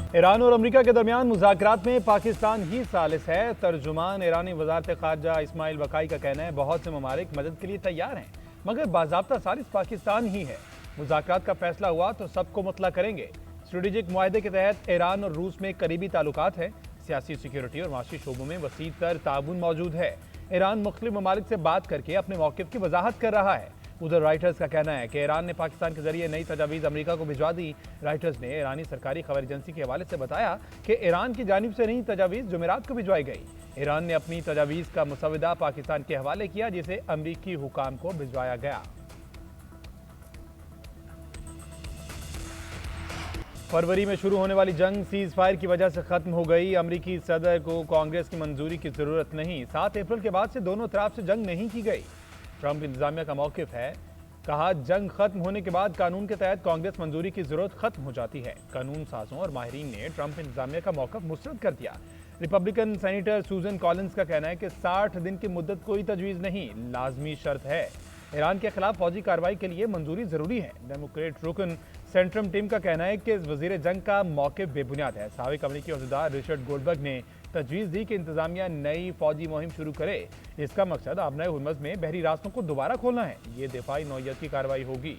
Iran और America के दरमियान मुज़ाकरात में पाकिस्तान ही सालिस है। तर्जुमान ईरानी वज़ारत ख़ारजा इस्माइल वकाई का कहना है बहुत से ममालिक मदद के लिए तैयार हैं, मगर बाज़ाब्ता सालिस पाकिस्तान ही है। मुज़ाकरात का फैसला हुआ तो सबको मुतला करेंगे। स्ट्रेटेजिक मुआहदे के तहत ईरान और रूस में करीबी ताल्लुकात हैं। सियासी, सिक्योरिटी और माशी शोबों में वसी तर ताउन मौजूद है। ईरान मुख्तलिफ ममालिक से बात करके अपने मौक़िफ़ की वजाहत कर रहा है। उधर राइटर्स का कहना है कि ईरान ने पाकिस्तान के जरिए नई तजावीज़ अमेरिका को भिजवा दी। राइटर्स ने ईरानी सरकारी खबर एजेंसी के हवाले से बताया कि ईरान की जानिब से नई तजावीज़ जुमेरात को भिजवाई गई। ईरान ने अपनी तजावीज़ का मुसवदा पाकिस्तान के हवाले किया, जिसे अमरीकी हुकाम को भिजवाया गया। फरवरी में शुरू होने वाली जंग सीज फायर की वजह से खत्म हो गई। अमरीकी सदर को कांग्रेस की मंजूरी की जरूरत नहीं। 7 अप्रैल के बाद से दोनों तरफ से जंग नहीं की गई। ट्रंप इंतजामिया का मौकिफ है, कहा जंग खत्म होने के बाद कानून के तहत कांग्रेस मंजूरी की जरूरत खत्म हो जाती है। कानून साजों और माहिरीन ने ट्रंप इंतजामिया का मौकफ मुस्तरद कर दिया। रिपब्लिकन सेनेटर सूजन कॉलिंस का कहना है कि 60 दिन की मुद्दत कोई तजवीज़ नहीं, लाजमी शर्त है। ईरान के खिलाफ फौजी कार्रवाई के लिए मंजूरी जरूरी है। डेमोक्रेट रुकन सेंट्रम टीम का कहना है कि वजीर जंग का मौक़िफ़ बेबुनियाद है। साबिक अमरीकी अहदेदार रिचर्ड गोल्डबर्ग ने तजवीज़ दी कि इंतजामिया नई फौजी मुहिम शुरू करे। इसका मकसद आबनाए हुर्मुज़ में बहरी रास्तों को दोबारा खोलना है। ये दिफाई नौयत की कार्रवाई होगी।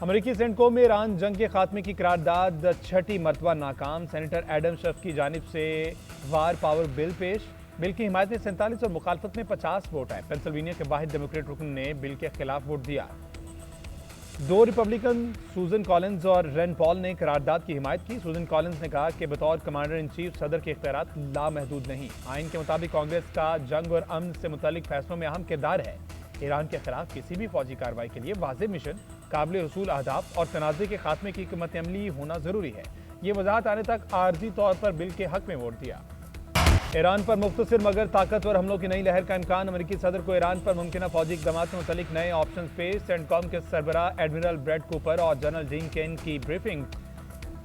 अमरीकी सेनेट में ईरान जंग के खात्मे की करारदाद 6ठी मरतबा नाकाम। सेनेटर एडम शेफ की जानिब से वार पावर बिल पेश। बिल की हिमायत में 47 और मुखालफत में 50 वोट आए। पेंसिल्वेनिया के वाहिद डेमोक्रेट रुकन ने बिल के खिलाफ वोट दिया। 2 रिपब्लिकन सूजन कॉलिंस और रेन पॉल ने करारदाद की हिमायत की। सूजन कॉलिंस ने कहा कि बतौर कमांडर इन चीफ सदर के इख्तियारात लामहदूद नहीं। आइन के मुताबिक कांग्रेस का जंग और अमन से मुतालिक फैसलों में अहम किरदार है। ईरान के खिलाफ किसी भी फौजी कार्रवाई के लिए वाज़ेह मिशन, काबिल हुसूल अहदाफ और तनाज़े के खात्मे की हिकमत अमली होना जरूरी है। ये वजाहत आने तक आर्जी तौर पर बिल के हक में वोट दिया। ईरान पर मुख्तसर मगर ताकतवर हमलों की नई लहर का इम्कान। अमरीकी सदर को ईरान पर मुमकिन फौजी इक़दाम से मुतल्लिक नए ऑप्शन पेश। सेंटकॉम के सरबराह एडमिरल ब्रैड कूपर और जनरल जीन केन की ब्रीफिंग।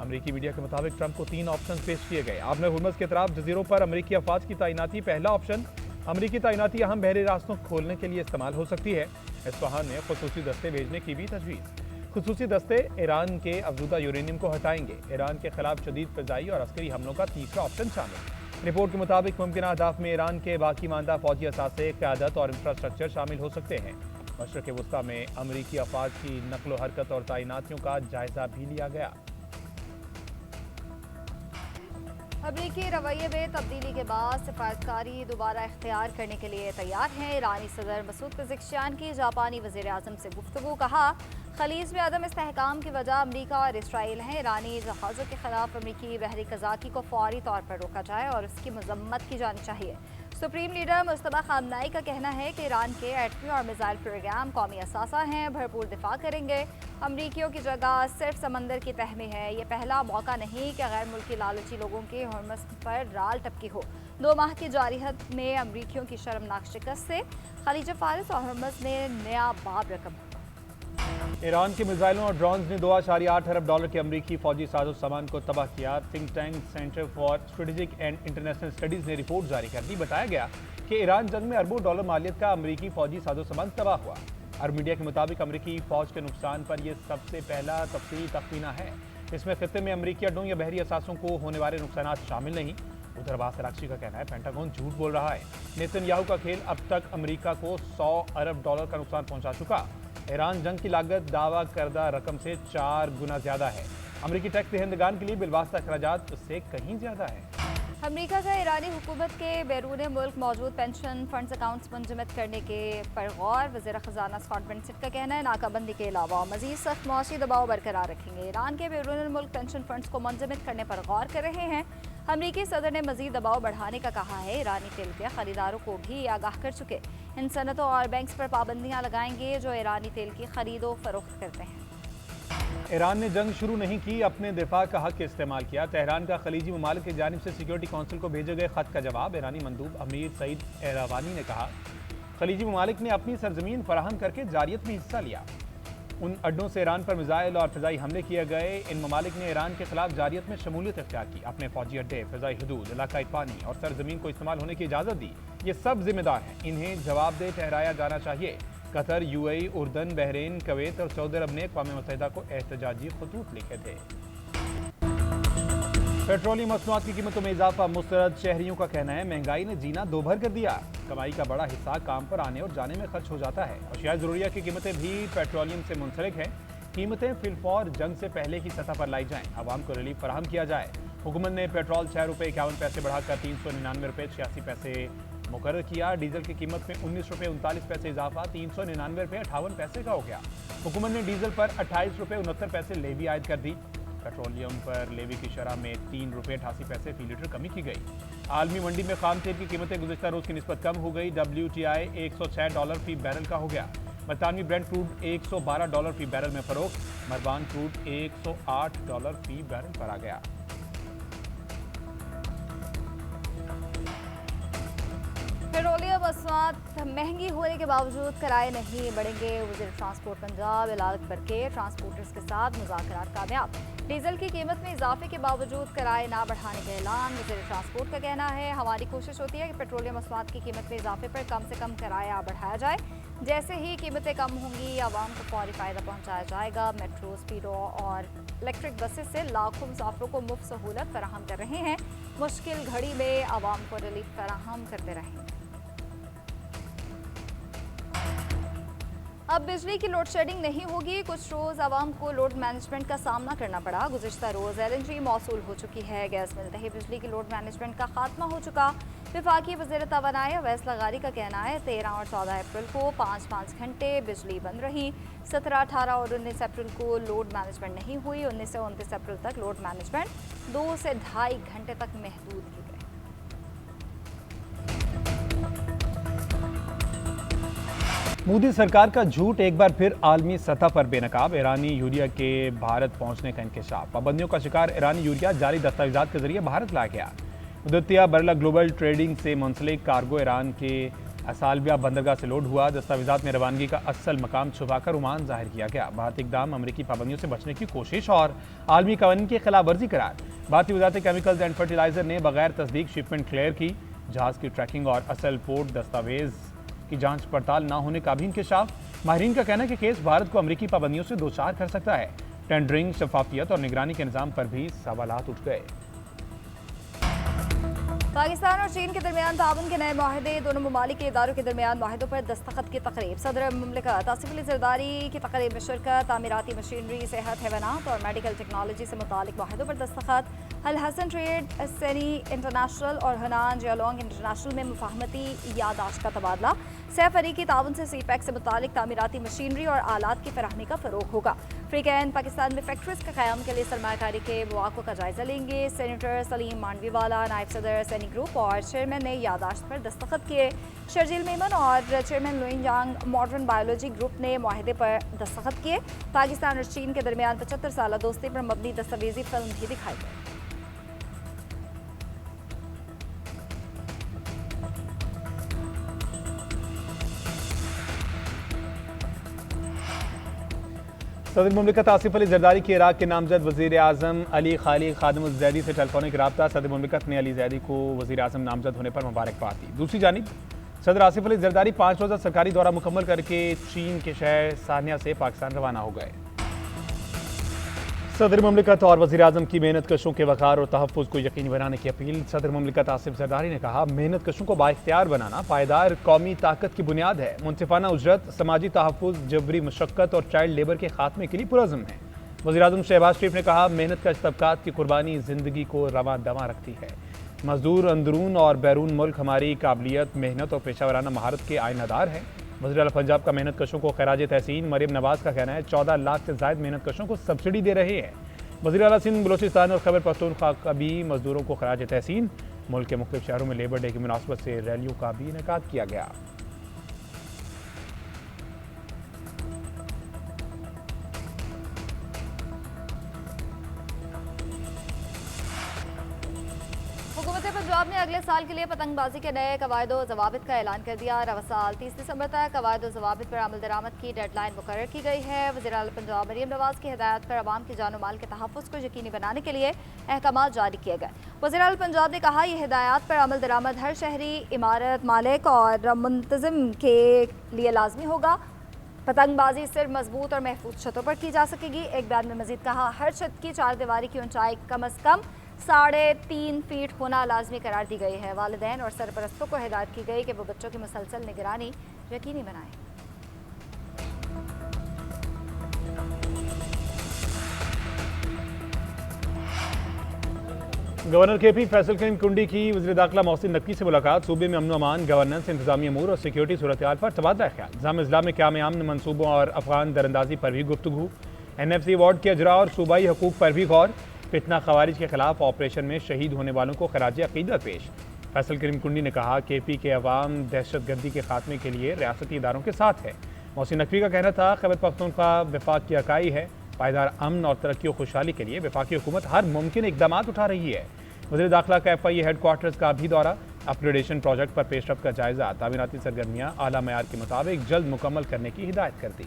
अमरीकी मीडिया के मुताबिक ट्रंप को 3 ऑप्शन पेश किए गए। आबने हुर्मुज़ के तरफ जजीरों पर अमरीकी अफवाज की तैनाती पहला ऑप्शन। अमरीकी तैनाती अहम बहरी रास्तों खोलने के लिए इस्तेमाल हो सकती है। इस्फहान में खुसूसी दस्ते भेजने की भी तजवीज़। खुसूसी दस्ते ईरान के अफजूदा यूरेनियम को हटाएंगे। ईरान के खिलाफ शदीद फ़िज़ाई और अस्करी हमलों का तीसरा ऑप्शन शामिल। रिपोर्ट के मुताबिक मुमकिन अहदाफ में ईरान के बाकी मानदा फौजी असासे, क़यादत और इंफ्रास्ट्रक्चर शामिल हो सकते हैं। मशरक़ वस्ता में अमरीकी अफवाज की नकलो हरकत और तैनातियों का जायजा भी लिया गया। अमरीकी रवैये में तब्दीली के बाद सिफारतकारी दोबारा इख्तियार करने के लिए तैयार हैं। ईरानी सदर मसूद पेज़ेश्कियान की जापानी वज़ीर आज़म से गुफ्तगू। कहा खलीज में अदम इस्तेहकाम की वजह अमरीका और इसराइल हैं। ईरानी जहाज़ों के खिलाफ अमरीकी बहरी कज़ाकी को फौरी तौर पर रोका जाए और उसकी मजम्मत की जानी चाहिए। सुप्रीम लीडर मुस्तफा खामनाई का कहना है कि ईरान के एटमी और मिसाइल प्रोग्राम कौमी असासा हैं, भरपूर दिफा करेंगे। अमरीकियों की जगह सिर्फ समंदर की तह में है। ये पहला मौका नहीं कि गैर मुल्की लालची लोगों के हुर्मुज़ पर राल टपकी हो। 2 माह की जारियत में अमरीकियों की शर्मनाक शिकस्त से खलीज फारिस और हुर्मुज़ ने नया बाब रकम। ईरान के मिसाइलों और ड्रोन्स ने $2.8 अरब के अमरीकी फौजी साजो सामान को तबाह किया। Think tank centre for strategic and international studies ने रिपोर्ट जारी कर दी। बताया गया कि ईरान जंग में अरबों डॉलर मालियत का अमरीकी फौजी साजो सामान तबाह हुआ। अरब मीडिया के मुताबिक अमरीकी फौज के नुकसान पर यह सबसे पहला तफसीली तख्मीना है। इसमें खित्ते में अमरीकी अड्डों या बहरी असासों को होने वाले नुकसान शामिल नहीं। उधर अब्बास अराग़ची का कहना है पेंटागन झूठ बोल रहा है। नेतन्याहू का खेल अब तक अमरीका को $100 अरब का नुकसान पहुंचा चुका। ईरान जंग की लागत दावा करदा रकम से 4 गुना ज्यादा है। अमरीकी टैक्स दहिंदगान के लिए बिलवास्ता अखराजात उससे कहीं ज्यादा है। अमरीका का ईरानी हुकूमत के बैरून मुल्क मौजूद पेंशन फंड्स अकाउंट्स मुंजमद करने के पर गौर। वज़ीर ख़जाना स्कॉट बेनेट का कहना है नाकाबंदी के अलावा मज़ीद सख्त मुआशी दबाव बरकरार रखेंगे। ईरान के बैरून मुल्क पेंशन फंड्स को मुंजमद करने पर गौर कर रहे हैं। अमरीकी सदर ने मज़ीद दबाव बढ़ाने का कहा है। ईरानी तेल के खरीदारों को भी आगाह कर चुके इन सनतों और बैंक्स पर पाबंदियां लगाएंगे जो ईरानी तेल की खरीदो फरोख्त करते हैं। ईरान ने जंग शुरू नहीं की, अपने दिफा का हक इस्तेमाल किया। तेहरान का खलीजी ममालिक की जानिब से सिक्योरिटी काउंसिल को भेजे गए खत का जवाब। ईरानी मंदूब अमीर सईद एरावानी ने कहा खलीजी ममालिक ने अपनी सरजमीन फराहम करके जारियत में हिस्सा लिया। उन अड्डों से ईरान पर मिसाइल और फ़िज़ाई हमले किए गए। इन ममालिक ने ईरान के खिलाफ जारियत में शमूलियत इख्तियार की, अपने फौजी अड्डे, फ़िज़ाई हदूद, इलाकाई पानी और सरजमीन को इस्तेमाल होने की इजाज़त दी। ये सब जिम्मेदार हैं, इन्हें जवाबदेह ठहराया जाना चाहिए। कतर, यूएई, उर्दन, बहरीन, कुवैत और सऊदी अरब ने अक़वाम मुत्तहिदा को एहतजाजी खतूत लिखे थे। पेट्रोलियम मसनूआत की कीमतों में इजाफा मुस्तरद। शहरियों का कहना है महंगाई ने जीना दोभर कर दिया। कमाई का बड़ा हिस्सा काम पर आने और जाने में खर्च हो जाता है। अशिया जरूरिया की कीमतें भी पेट्रोलियम से मुंसलिक हैं। कीमतें फिलफौर जंग से पहले की सतह पर लाई जाएं, आवाम को रिलीफ फराहम किया जाए। हुकूमत ने पेट्रोल 6 रुपये 51 पैसे बढ़ाकर 399 रुपये 86 पैसे मुकर्रर किया। डीजल की कीमत में 19 रुपये 39 पैसे इजाफा 399 रुपये 58 पैसे का हो गया। हुकूमत ने डीजल पर 28 रुपये 69 पैसे लेवी आयद कर दी। पेट्रोलियम पर लेवी की शरह में 3 रुपये 88 पैसे फी लीटर कमी की गई। आलमी मंडी में खाम तेल की कीमतें गुज़िश्ता रोज की निस्बत कम हो गई। WTI $106 फी बैरल का हो गया। बरतानवी ब्रेंट क्रूड $112 फी बैरल में फरोख्त। मरबान क्रूड $108 फी बैरल पर आ गया। पेट्रोलियम मसनूआत महंगी होने के बावजूद किराए नहीं बढ़ेंगे। वज़ीर ट्रांसपोर्ट पंजाब बिलाल अकबर के ट्रांसपोर्टर्स के साथ मुज़ाकरात कामयाब। डीजल की कीमत में इजाफे के बावजूद किराए ना बढ़ाने का ऐलान। वज़ीर ट्रांसपोर्ट का कहना है हमारी कोशिश होती है कि पेट्रोलियम मसनूआत की कीमत में इजाफे पर कम से कम किराया बढ़ाया जाए। जैसे ही कीमतें कम होंगी आवाम को फौरी फ़ायदा पहुँचाया जाएगा। मेट्रो, स्पीडो और इलेक्ट्रिक बसेस से लाखों मुसाफिरों को मुफ्त सहूलत फराहम कर रहे हैं। मुश्किल घड़ी में आवाम को रिलीफ फराहम करते रहेंगे। अब बिजली की लोड शेडिंग नहीं होगी। कुछ रोज़ आवाम को लोड मैनेजमेंट का सामना करना पड़ा। गुज़िश्ता रोज़ LNG मौसूल हो चुकी है। गैस मिलते ही बिजली की लोड मैनेजमेंट का खात्मा हो चुका। वफाकी वज़ीर तवानाई अवैस लगारी का कहना है 13 और 14 अप्रैल को 5-5 घंटे बिजली बंद रही। 17, 18 और 19 अप्रैल को लोड मैनेजमेंट नहीं हुई। 19 से 29 अप्रैल तक लोड मैनेजमेंट 2 से ढाई घंटे तक महदूद की गई। मोदी सरकार का झूठ एक बार फिर आलमी सतह पर बेनकाब। ईरानी यूरिया के भारत पहुंचने का इंकशाफ। पाबंदियों का शिकार ईरानी यूरिया जारी दस्तावेजात के जरिए भारत लाया गया। मुद्दतिया बरला ग्लोबल ट्रेडिंग से मुंसलिक कार्गो ईरान के असालबिया बंदरगाह से लोड हुआ। दस्तावेजात में रवानगी का असल मकाम छुपाकर उमान जाहिर किया गया। भारतीय इकदाम अमरीकी पाबंदियों से बचने की कोशिश और आलमी कानून की खिलाफ वर्जी करार। भारतीय वजारत केमिकल्स एंड फर्टिलाइजर ने बगैर तस्दीक शिपमेंट क्लियर की। जहाज की ट्रैकिंग और असल पोर्ट दस्तावेज की जांच पड़ताल न होने का भी इंकशाफ। माहिरीन का कहना है कि केस भारत को अमरीकी पाबंदियों से दो चार कर सकता है। टेंडरिंग, शफाफियत और निगरानी के निज़ाम पर भी सवालात उठ गए। पाकिस्तान और चीन के दरमियान ताउन के नए माहदे। दोनों ममालिक के इदारों के दरमियान माहदों पर दस्तखत की तकरीब। सदर मुमलिकत आसिफ अली जरदारी की तकरीब में शिरकत। तामीराती मशीनरी, सेहत, हैवानात और मेडिकल टेक्नोलॉजी से मुतालिक माहदों पर दस्तखत। अल हसन ट्रेड सेनी इंटरनेशनल और हनान जियालोंग इंटरनेशनल में मुफाहमती यादाश्त का तबादला। सैफ अली की ताउन से CPEC से मुतालिक तामीराती मशीनरी और आलात की फराहमी का फ़रोग होगा। फ्रीकैन पाकिस्तान में फैक्ट्रीज के क़याम के लिए सरमायाकारी के मौक़ों का जायज़ा लेंगे। सेनेटर सलीम मांडवीवाला, नायब सदर सैनी ग्रुप और चेयरमैन ने यादाश्त पर दस्तखत किए। शर्जील मेमन और चेयरमैन लुइंजांग मॉडर्न बायोलॉजी ग्रुप ने माहदे पर दस्तखत किए। पाकिस्तान और चीन के दरमियान 75 साल दोस्ती पर मबनी दस्तावेजी फिल्म भी दिखाई गई। सदर मुमलिकत आसिफ अली जरदारी की इराक के नामजद वज़ीर आज़म अली खालिद खादिम ज़ैदी से टेलीफोनिक रब्ता। सदर मुमलिकत ने अली ज़ैदी को वज़ीर आज़म नामजद होने पर मुबारकबाद दी। दूसरी जानिब सदर आसिफ अली जरदारी 5 रोज़ा सरकारी दौरा मुकम्मल करके चीन के शहर सानिया से पाकिस्तान रवाना हो गए। सदर मुमलिकत और वज़ीर आज़म की मेहनत कशों के वक़ार और तहफ़्फ़ुज़ को यकीनी बनाने की अपील। सदर मुमलिकत आसिफ जरदारी ने कहा मेहनत कशों को बाइख्तियार बनाना पायदार कौमी ताकत की बुनियाद है। मुनसिफाना उजरत, समाजी तहफ़्फ़ुज़, जबरी मशक्क़त और चाइल्ड लेबर के खात्मे के लिए पुरज़्म है। वज़ीर आज़म शहबाज शरीफ ने कहा मेहनत कश तबकात की कुर्बानी ज़िंदगी को रवां दवां रखती है। मज़दूर अंदरून और बैरून मुल्क हमारी काबिलियत, मेहनत और पेशा वराना महारत के आइनादार हैं। वज़ीर आला पंजाब का मेहनत कशों को खैराज तहसीन। मरियम नवाज़ का कहना है 14 लाख से ज़ायद मेहनत कशों को सब्सिडी दे रहे हैं। वज़ीर आला सिंध, बलोचिस्तान और खैबर पख्तूनख्वा का भी मज़दूरों को खराज तहसीन। मुल्क के मुख्तलिफ शहरों में लेबर डे की मुनासबत से रैलियों का भी इनेकाद किया गया। हुकूमत पंजाब ने अगले साल के लिए पतंगबाजी के नए कवायद व ज़वाबित का ऐलान कर दिया। रवा साल 30 दिसंबर तक कवायद व ज़वाबित पर अमल दरामद की डेडलाइन मुकर्रर की गई है। वज़ीर आला पंजाब मरियम नवाज़ की हिदायत पर अवाम की जान माल के तहफ़्फ़ुज़ को यकीनी बनाने के लिए अहकाम जारी किए गए। वज़ीर आला पंजाब ने कहा यह हिदायत पर अमल दरामद हर शहरी, इमारत मालिक और मुंतज़िम के लिए लाजमी होगा। पतंगबाजी सिर्फ मजबूत और महफूज छतों पर की जा सकेगी। एक बयान में मजीद कहा हर छत की 4 दीवारी की ऊंचाई कम अज़ कम 3.5 फीट होना लाजमी करार दी गई है। वालिदैन और सरपरस्तों को हिदायत की गई कि वो बच्चों की मुसलसल निगरानी यकीनी बनाएं। गवर्नर केपी फैसल करीम कुंडी की वज़ीर दाखिला मोहसिन नकवी से मुलाकात। सूबे में अमन अमान, गवर्नेंस, इंतजामी अमूर और सिक्योरिटी सूरत हाल पर तबादला ख्याल। निज़ाम इस्लाम में क़याम अमन मनसूबों और अफगान दरअंदाजी पर भी गुफ्तगू। NFC वार्ड के अजरा और सूबाई हकूक़ पर भी गौर। फितना खवारिज के खिलाफ ऑपरेशन में शहीद होने वालों को खराज अक़ीदत पेश। फैसल करीम कुंडी ने कहा KP के अवाम दहशत गर्दी के खात्मे के लिए रियासती इदारों के साथ है। मोहसिन नकवी का कहना था खैबर पख्तूनख्वा वफाक की इकाई है। पायदार अमन और तरक्की और खुशहाली के लिए वफाकी हुकूमत हर मुमकिन इकदाम उठा रही है। वज़ीर दाखिला का FIA हेडक्वार्टर्स का भी दौरा। अपग्रेडेशन प्रोजेक्ट पर पेशरफ्त का जायजा। तामीराती सरगर्मियाँ आला मयार के मुताबिक जल्द मुकम्मल करने की हिदायत कर दी।